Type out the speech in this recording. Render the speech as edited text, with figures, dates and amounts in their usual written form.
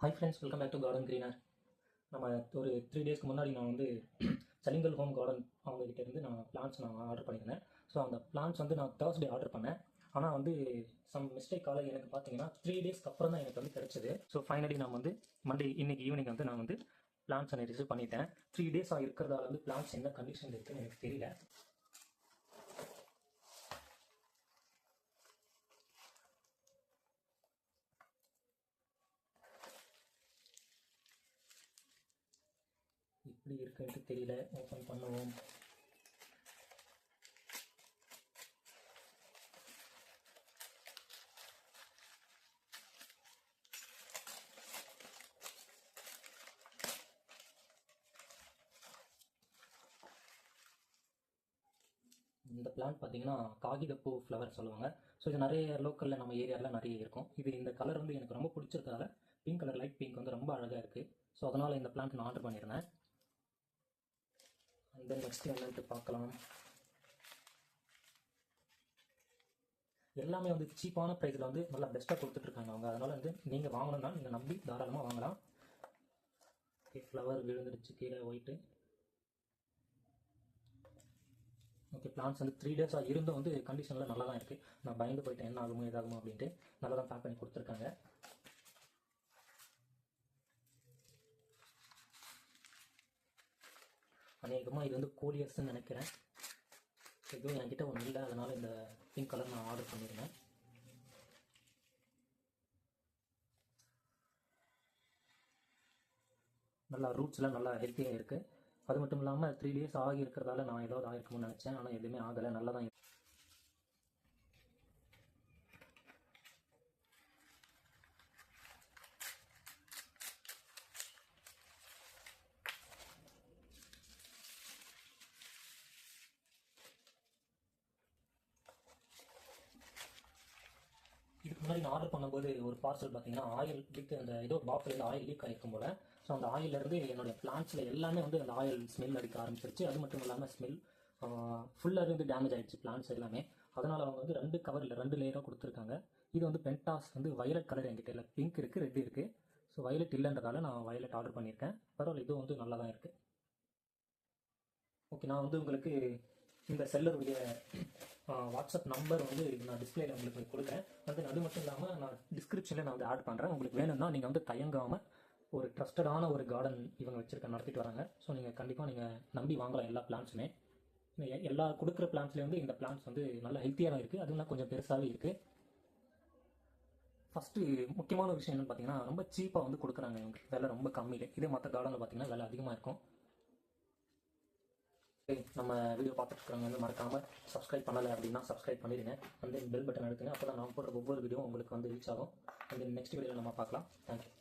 Hi friends, welcome back to garden greener. நம்ம ஒரு 3 டேஸ்க்கு முன்னாடி நான் வந்து சலிங்கல் ஹோம் கார்டன் அவங்ககிட்ட இருந்து நான் பிளான்ஸ் ஆர்டர் பண்ணியிருந்தேன். ஸோ அந்த பிளான்ஸ் வந்து நான் தேர்ஸ்டே ஆர்டர் பண்ணேன். ஆனால் வந்து சம் மிஸ்டேக்கால் எனக்கு பார்த்தீங்கன்னா 3 டேஸ்க்கு அப்புறம் தான் எனக்கு வந்து கிடச்சிது. ஸோ ஃபைனலி நான் வந்து மண்டே இன்னைக்கு ஈவினிங் வந்து நான் வந்து பிளான்ஸ் ரிசீவ் பண்ணிட்டேன். 3 டேஸாக இருக்கிறதால வந்து பிளான்ஸ் என்ன கண்டிஷன் இருக்குன்னு எனக்கு தெரியல. இப்படி இருக்குன்ட்டு தெரியல. ஓப்பன் பண்ணுவோம். இந்த பிளான்ட் பார்த்தீங்கன்னா காகிதப்பூ ஃப்ளவர் சொல்லுவாங்க. ஸோ இது நிறைய லோக்கலில் நம்ம ஏரியாவில் நிறைய இருக்கும். இந்த கலர் வந்து எனக்கு ரொம்ப பிடிச்சிருக்கதால பிங்க் கலர், லைட் பிங்க் வந்து ரொம்ப அழகாக இருக்குது. ஸோ அதனால் இந்த பிளான்ட் நான் ஆர்டர் பண்ணியிருந்தேன். அந்த நெக்ஸ்ட் என்னன்ட்டு பார்க்கலாம். எல்லாமே வந்து சீப்பான ப்ரைஸில் வந்து நல்லா பெஸ்ட்டாக கொடுத்துட்ருக்காங்க அவங்க. அதனால் வந்து நீங்கள் வாங்கணும்னா நீங்கள் நம்பி தாராளமாக வாங்கலாம். ஃப்ளவர் விழுந்துடுச்சு கீழே ஒயிட்டு. ஓகே, பிளான்ஸ் வந்து 3 டேஸாக இருந்தும் வந்து கண்டிஷனில் நல்லா தான் இருக்குது. நான் பயந்து போயிட்டேன் என்ன ஆகுமோ ஏதாகுமோ அப்படின்ட்டு. நல்லா தான் பேக் பண்ணி கொடுத்துருக்காங்க. அநேகமாக இது வந்து கோலியர்ஸ்ன்னு நினைக்கிறேன். எதுவும் என்கிட்ட ஒன்றும் இல்லை, அதனால் இந்த பிங்க் கலர் நான் ஆர்டர் பண்ணியிருந்தேன். நல்லா ரூட்ஸ்லாம் நல்லா ஹெல்த்தியாக இருக்குது. அது மட்டும் இல்லாமல் 3 டேஸ் ஆகி இருக்கிறதால நான் ஏதாவது ஆகிருக்கும்னு நினச்சேன். ஆனால் எதுவுமே ஆகலை, நல்லா தான். இதுக்கு முன்னாடி நான் ஆர்டர் பண்ணும்போது ஒரு பார்சல் பார்த்தீங்கன்னா ஆயில் லீக், அந்த ஏதோ பாக்ஸ்லேருந்து ஆயில் லீக் ஆகிருக்கும் போல். ஸோ அந்த ஆயிலேருந்து என்னுடைய பிளான்ட்ஸில் எல்லாமே வந்து அந்த ஆயில் ஸ்மெல் அடிக்க ஆரம்பிச்சிருச்சு. அது மட்டும் இல்லாமல் ஸ்மெல் ஃபுல்லாக இருந்து டேமேஜ் ஆகிடுச்சு பிளான்ட்ஸ் எல்லாமே. அதனால் அவங்க வந்து 2 கவரில் 2 லேயராக கொடுத்துருக்காங்க. இது வந்து பென்டாஸ் வந்து வயலட் கலர் என்கிட்ட இல்லை, பிங்க் இருக்குது, ரெட் இருக்குது. ஸோ வயலட் இல்லைன்றதால நான் வயலட் ஆர்டர் பண்ணியிருக்கேன். பரவாயில்ல, இதுவும் வந்து நல்லா தான் இருக்குது. ஓகே, நான் வந்து உங்களுக்கு இந்த செல்லருடைய வாட்ஸ்அப் நம்பர் வந்து நான் டிஸ்பிளேல உங்களுக்கு கொடுக்குறேன். அது மட்டும் இல்லாமல் நான் டிஸ்கிரிப்ஷனில் நான் வந்து ஆட் பண்ணுறேன். உங்களுக்கு வேணும்னா நீங்கள் வந்து தயங்காமல் ஒரு ட்ரஸ்டடான ஒரு கார்டன் இவங்க நடத்திட்டு வராங்க. ஸோ நீங்கள் கண்டிப்பாக நீங்கள் நம்பி வாங்கலாம் எல்லா பிளான்ஸுமே. எல்லா கொடுக்குற பிளான்ஸ்லேயும் வந்து இந்த பிளான்ஸ் வந்து நல்லா ஹெல்த்தியாக தான் இருக்குது. அதுவும் கொஞ்சம் பெருசாகவே இருக்குது. ஃபஸ்ட்டு முக்கியமான விஷயம் என்னென்னு பார்த்தீங்கன்னா ரொம்ப சீப்பாக வந்து கொடுக்குறாங்க இவங்க. விலை ரொம்ப கம்மியில். இதே மற்ற கார்டனில் பார்த்தீங்கன்னா விலை அதிகமாக இருக்கும். நம்ம வீடியோ பார்த்துட்டு இருக்கிறவங்க வந்து மறக்காமல் சப்ஸ்கிரைப் பண்ணலை அப்படின்னா சப்ஸ்கிரைப் பண்ணிடுங்க. அந்த பெல் பட்டன் அழுத்துங்க. அப்போ தான் நான் போடுற ஒவ்வொரு வீடியோ உங்களுக்கு வந்து ரீச் ஆகும். அந்த நெக்ஸ்ட் வீடியோவில் நம்ம பார்க்கலாம். தேங்க்யூ.